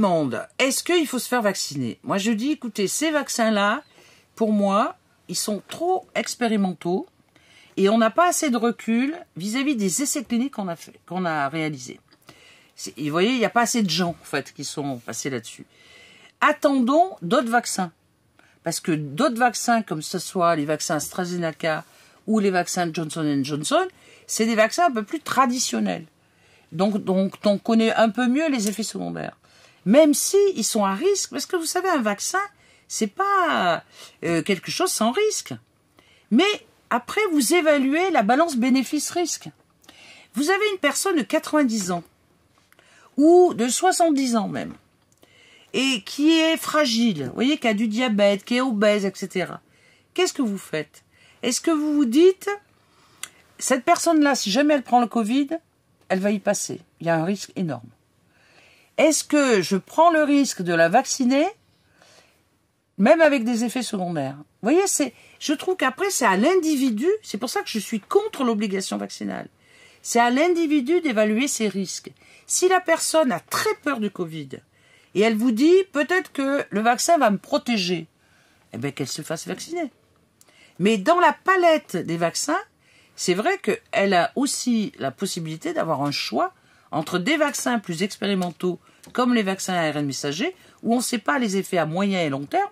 demande, est-ce qu'il faut se faire vacciner? Moi, je dis, écoutez, ces vaccins-là, pour moi, ils sont trop expérimentaux et on n'a pas assez de recul vis-à-vis des essais cliniques qu'on a réalisés. Vous voyez, il n'y a pas assez de gens, en fait, qui sont passés là-dessus. Attendons d'autres vaccins. Parce que d'autres vaccins, comme ce soit les vaccins AstraZeneca ou les vaccins Johnson & Johnson, c'est des vaccins un peu plus traditionnels. Donc, on connaît un peu mieux les effets secondaires. Même si ils sont à risque, parce que vous savez, un vaccin, c'est pas quelque chose sans risque. Mais après, vous évaluez la balance bénéfice-risque. Vous avez une personne de 90 ans, ou de 70 ans même, et qui est fragile, vous voyez, qui a du diabète, qui est obèse, etc. Qu'est-ce que vous faites? Est-ce que vous vous dites, cette personne-là, si jamais elle prend le Covid, elle va y passer. Il y a un risque énorme. Est-ce que je prends le risque de la vacciner, même avec des effets secondaires? Vous voyez, je trouve qu'après, c'est à l'individu, c'est pour ça que je suis contre l'obligation vaccinale. C'est à l'individu d'évaluer ses risques. Si la personne a très peur du Covid, et elle vous dit, peut-être que le vaccin va me protéger, eh bien qu'elle se fasse vacciner. Mais dans la palette des vaccins, c'est vrai qu'elle a aussi la possibilité d'avoir un choix entre des vaccins plus expérimentaux, comme les vaccins ARN messagers, où on ne sait pas les effets à moyen et long terme,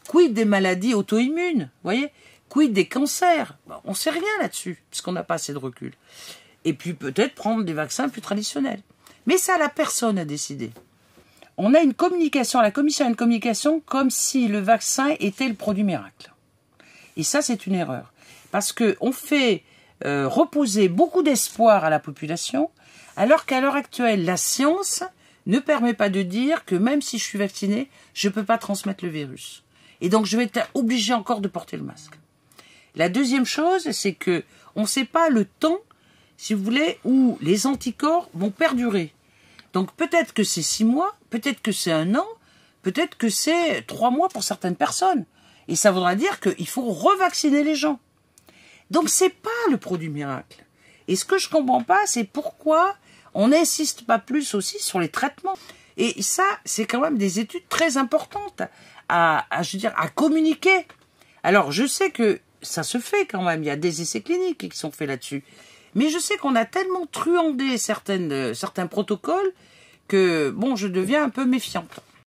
quid des maladies auto-immunes, voyez, quid des cancers, on ne sait rien là-dessus, puisqu'on n'a pas assez de recul. Et puis peut-être prendre des vaccins plus traditionnels. Mais c'est à la personne à décider. On a une communication, la commission a une communication comme si le vaccin était le produit miracle. Et ça, c'est une erreur. Parce qu'on fait reposer beaucoup d'espoir à la population, alors qu'à l'heure actuelle, la science ne permet pas de dire que même si je suis vacciné, je ne peux pas transmettre le virus. Et donc, je vais être obligé encore de porter le masque. La deuxième chose, c'est que on ne sait pas le temps, si vous voulez, où les anticorps vont perdurer. Donc, peut-être que c'est 6 mois, peut-être que c'est 1 an, peut-être que c'est 3 mois pour certaines personnes. Et ça voudra dire qu'il faut revacciner les gens. Donc, c'est pas le produit miracle. Et ce que je comprends pas, c'est pourquoi on n'insiste pas plus aussi sur les traitements. Et ça, c'est quand même des études très importantes à communiquer. Alors, je sais que ça se fait quand même. Il y a des essais cliniques qui sont faits là-dessus. Mais je sais qu'on a tellement truandé certains protocoles que, bon, je deviens un peu méfiante.